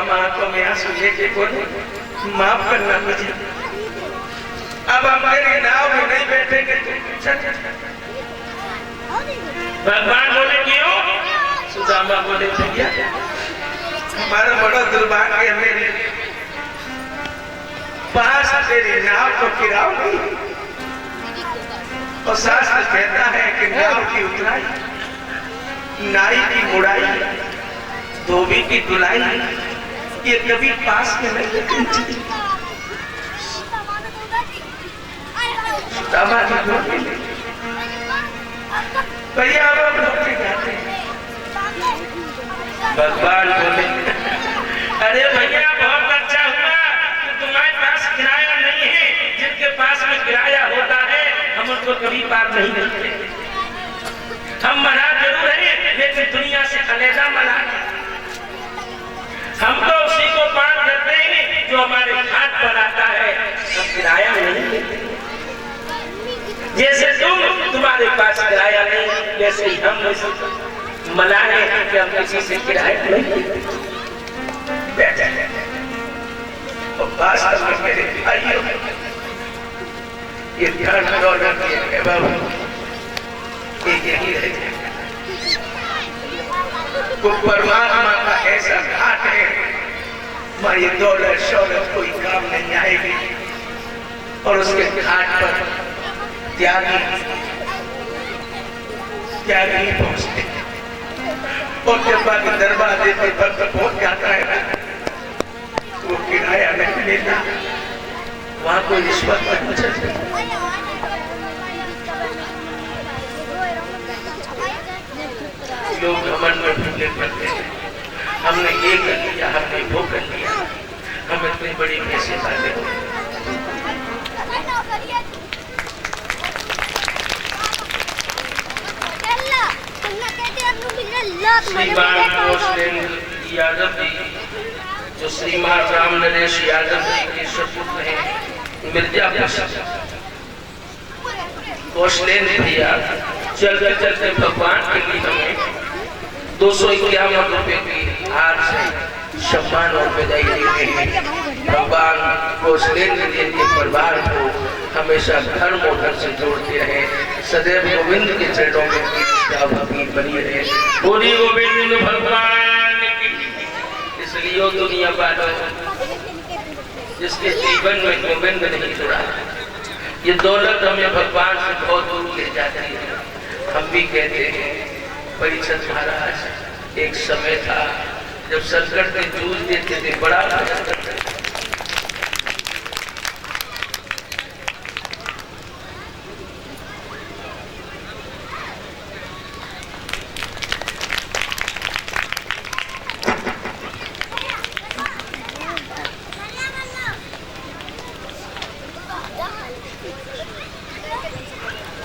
सुदामा आंखों में आंसू लेके बोले, माफ करना मुझे, अब हम तेरी नाव में नहीं बैठेंगे। भगवान बोले क्यों? सुदामा बोले भैया हमारा बड़ा दुर्भाग्य है, मेरे पास तेरी नाव को किराओ नहीं, और शास्त्र कहता है कि नाव की उतराई, नाई की मुड़ाई, धोबी की धुलाई, ये कभी पास में नहीं लेकिन भैया अब हम लौटे जाते हैं। भगवान बोले अरे भैया बहुत अच्छा हुआ कि तुम्हारे पास किराया नहीं है, जिनके पास में किराया होता है हम उनको कभी पार नहीं करते। हम मना जरूर है लेकिन दुनिया से अलग मना, हम तो उसी को पार करते हैं जो हमारे हाथ पर आता है, हम किराया नहीं लेते। जैसे तुम्हारे पास किराया नहीं, वैसे ही हम मना है कि हम किसी से किराया नहीं लेते। मेरे भाइयों ये धन दौलत यही रह जाए, वो परमात्मा का ऐसा घाट है, हमारी दौलत शौलत कोई काम नहीं आएगी। और उसके घाट पर त्यागी पहुंचते, और जब बाकी दरवाजे पर भक्त पहुंच जाता है वो किराया नहीं लेता, वहां कोई रिश्वत नहीं चलती। लोग घमंड में भूले पड़ते हैं, हमने ये कर लिया, हमने वो कर लिया, हम इतनी बड़ी पैसे वाले हो। श्रीमान कौशलेंद्र यादव जी जो श्रीमान राम नरेश यादव जी के सपुत्र हैं मिर्जापुर, कौशलेंद्र भैया चलते चलते भगवान के लिए हमें 251 रुपए की हार से सम्मान और बधाई देते हैं। भगवान कौशलेंद्र जी के परिवार को हमेशा धर्म और धर्म से जोड़ते रहे, सदैव गोविंद के चरणों में भक्ति बनी रहे। बोली गोविंद भगवान की। इसलिए दुनिया वालों जिसके जीवन में गोविंद नहीं जुड़ा, ये दौलत हमें भगवान से बहुत दूर ले जाती है। हम भी कहते हैं परीक्षित महाराज एक समय था जब संकट में जूझ देते थे, बड़ा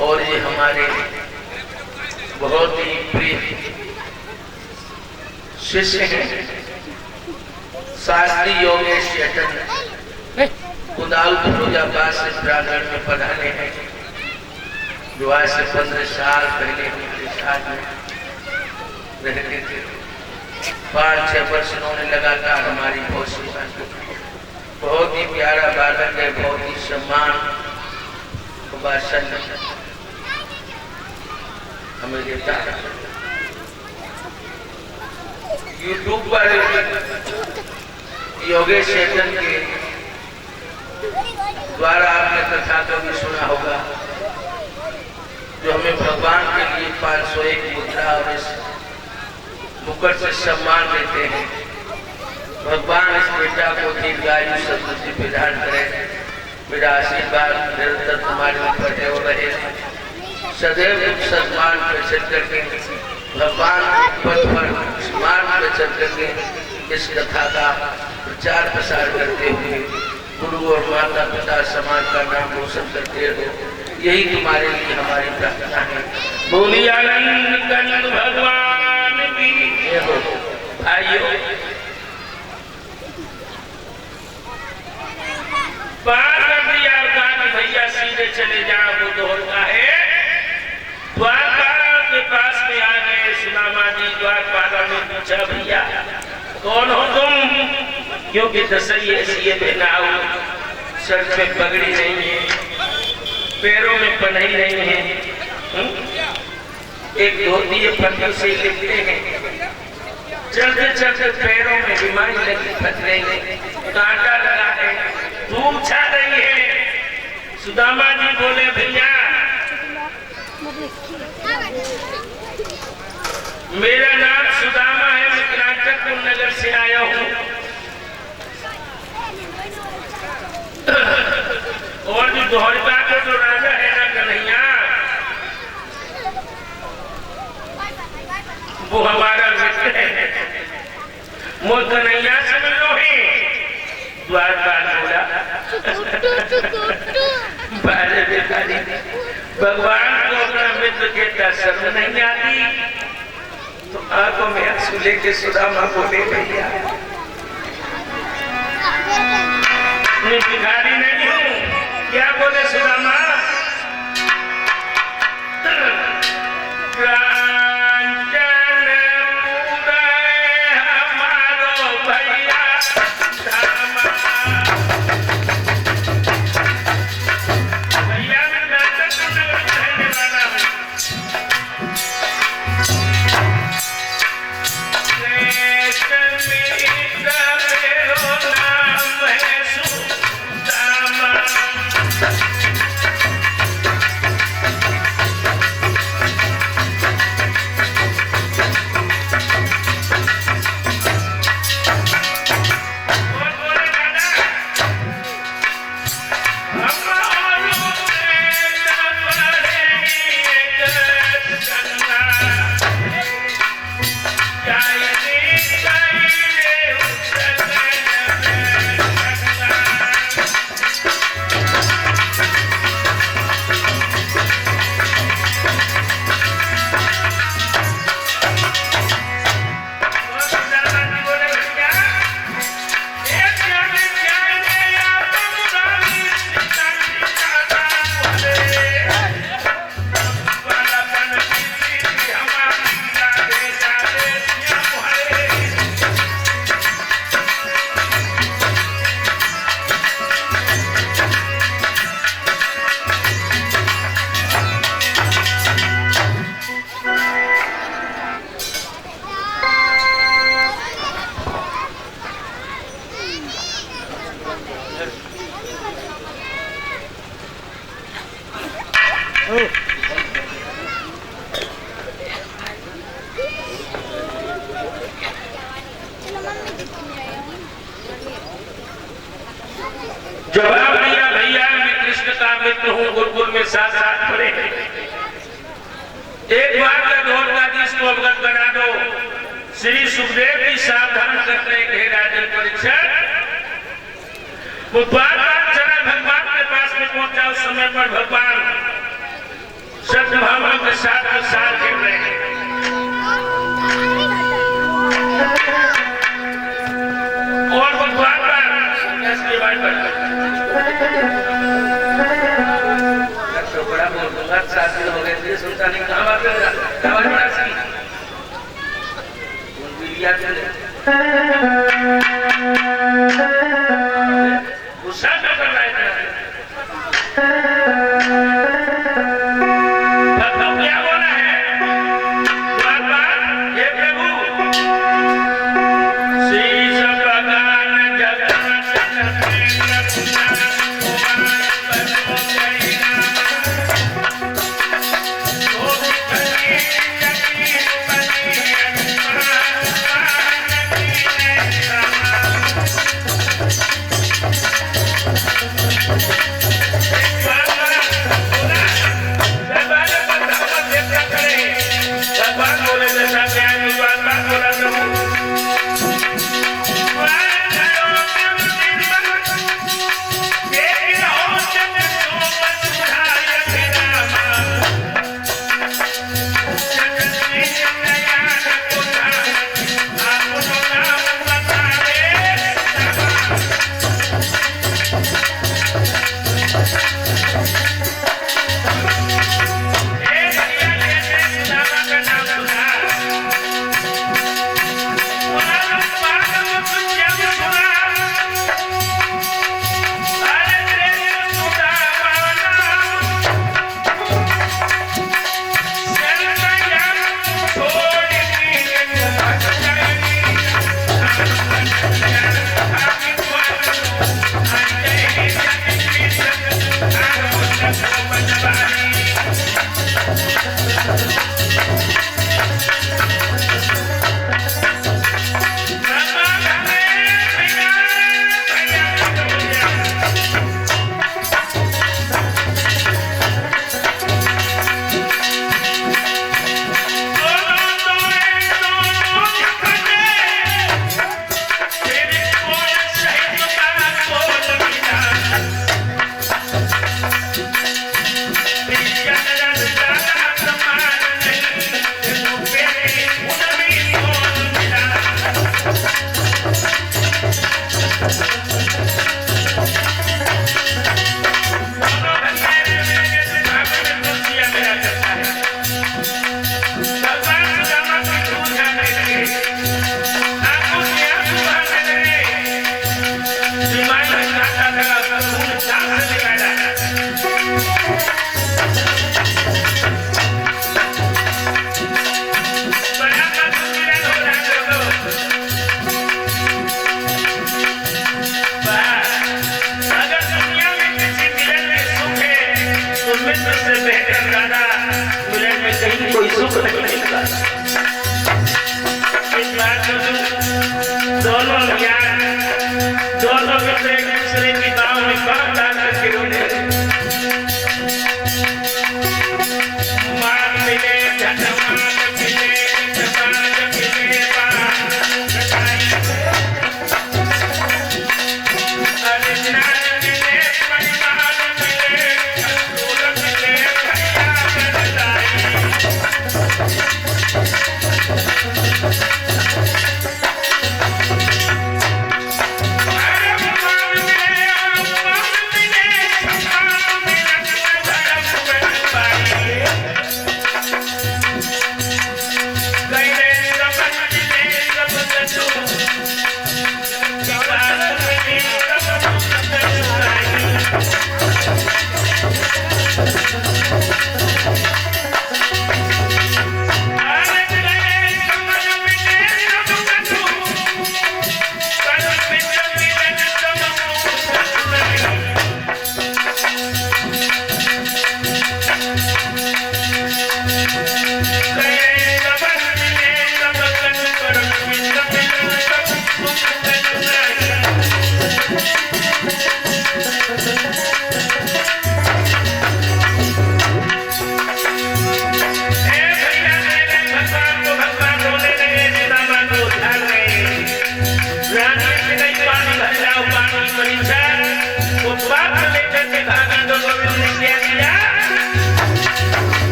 और ये हमारे बहुत ही प्रिय शिष्य हैं शास्त्री योगेश चैतन्य, कुदाल फिरोजाबाद से प्रांगण में पढ़ाने हैं, जो आज से 15 साल पहले उनके साथ में रहते थे। 5-6 वर्ष उन्होंने लगातार हमारी बहुत सेवा की। बहुत ही प्यारा बालक है, बहुत ही सम्मान हमें देता है। यूट्यूब पर योगेश चैतन के द्वारा आपने कथा को भी सुना होगा, जो हमें भगवान के लिए 501 मुद्रा और इस मुकुट से सम्मान देते हैं। भगवान इस बेटा को दीर्घायु समृद्धि प्रदान करें। मेरा आशीर्वाद निरंतर तुम्हारे ऊपर है और रहे। सदैव सम्मान पे चल करके भगवान के पद पर सम्मान पे चल करके इस कथा का प्रचार प्रसार करते हुए गुरु और माता पिता समाज का नाम रोशन करते हो, यही तुम्हारे लिए हमारी प्रार्थना है। बोली आनंद कंद भगवान की जय हो। भाइयों, भैया सीधे चले जाओ, वो दोहरता है। द्वारपाल के पास में आ गए सुदामा जी। द्वारपाल ने पूछा, भैया कौन हो तुम? क्योंकि दसई ऐसी पहनाओ, सर पे पगड़ी नहीं है, पैरों में पन्ही नहीं है, एक धोती पत्थर से लिखते हैं, चलते चलते पैरों में बीमारी लगी, फंस रही है, कांटा लगा है, धूप छा रही है। सुदामा जी बोले भैया मेरा नाम सुदामा है, मैं कर्नाटक नगर से आया हूँ और जो द्वारिका का जो राजा है ना कन्हैया, वो हमारा मित्र है, वो कन्हैया समझ लो है। द्वारपाल बोला बारे बेकारी भगवान को अपना मित्र कहता शर्म नहीं आती? तो आंखों में आंसू लेके सुदामा बोले भैया मैं भिखारी नहीं हूँ। क्या बोले सुदामा? जवाब दिया भैया मैं कृष्ण का मित्र हूँ, गुरुकुल में साथ साथ पढ़े। एक बार का द्वारकाधीश को अवगत बना दो। श्री सुखदेव जी सावधान करते हैं हे राजन परीक्षक, वो बार बार चला भगवान के पास में पहुंचा। उस समय पर भगवान सत्यभामा के साथ खेल रहे हैं और वो बार बार इसके बाद तो बड़ा बोल दूंगा, 7 दिन हो गए थे सुनता नहीं। कहाँ बात कर रहा गुस्सा क्यों कर रहा है? क्या बोला है? बार बार हे प्रभु शीश भगवान जगन्नाथ दुख नहीं मिलता। इस बात को दोनों यार दोनों मित्र एक दूसरे की बाहों में बांध डाल करके रोने लगे। मान मिले धनवान मिले समाज मिले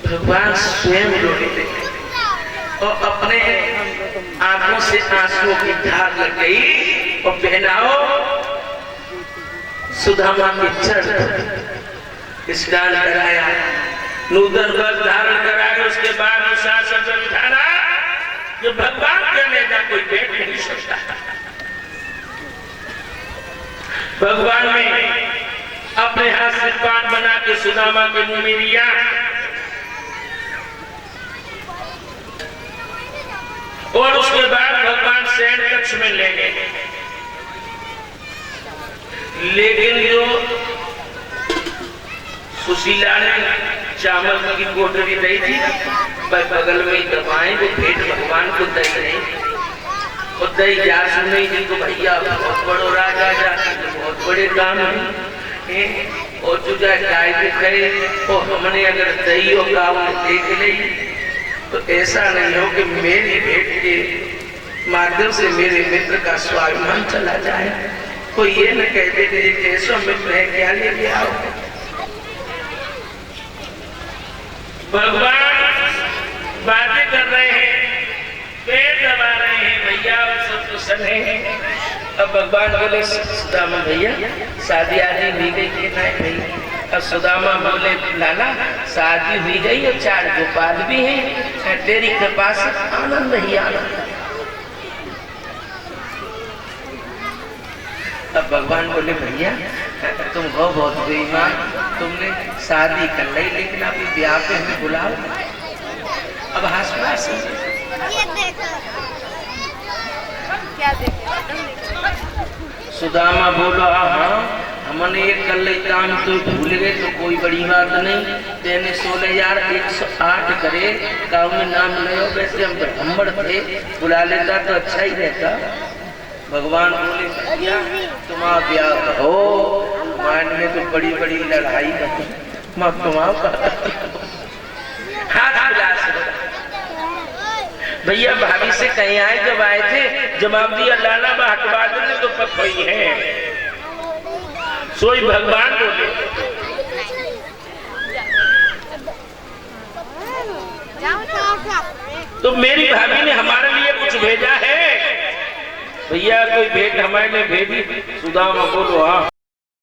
भगवान स्वयं रोने लगे और अपने आंखों से आंसुओं की धार लग गई और पहनाओ सुदामा के चरण स्नान कराया, नूतन वस्त्र धारण कराया। उसके बाद शासन समझाना कि भगवान के नेता कोई बैठ नहीं सकता। भगवान ने अपने हाथ से पान बना के सुदामा के मुंह में दिया और उसके बाद भगवान शयन कक्ष में ले गए। लेकिन जो सुशीला ने चावल की कोठरी दी थी बगल में ही दबाएं वो भेंट भगवान को दई नहीं और दई जा सुनी जी को भैया बहुत बड़ो राजा जाति बहुत बड़े काम है और तुझा गाय को करे और हमने अगर दही और गाँव देख ली तो ऐसा नहीं हो कि मेरी भेंट के माध्यम से मेरे मित्र का स्वाभिमान चला जाए। कोई ये न कह दे कि कैसा मित्र है क्या लेके आओ। भगवान बातें कर रहे हैं, पेट दबा रहे हैं, भैया और सब तो सने हैं। अब भगवान बोले सुदामा भैया शादी आदि हुई गई कि नहीं भैया। अब सुदामा बोले लाला शादी हुई गई और 4 गोपाल भी हैं, तेरी कृपा से आनंद ही आनंद। अब भगवान बोले भैया तुम हो बहुत बेईमान, तुमने शादी कर ली लेकिन अभी ब्याह पे हमें बुलाओ। अब हास सुदामा बोला हाँ हमने एक कर ले काम तो भूल गए तो कोई बड़ी बात नहीं। तेने 16,108 करे काम में नाम ले, वैसे हम ब्राह्मण थे बुला लेता तो अच्छा ही रहता। भगवान बोले भैया तुम्हारा ब्याह हो मान में तो बड़ी बड़ी लड़ाई नहीं मैं तुम्हारा भैया भाभी से कहीं आए जब आए थे जवाब दिया लाला हटवा देने तो पकई है। सोई भगवान बोले तो मेरी भाभी ने हमारे लिए कुछ भेजा है। भैया कोई भेंट हमारे लिए भेजी। सुदामा बोलो हाँ।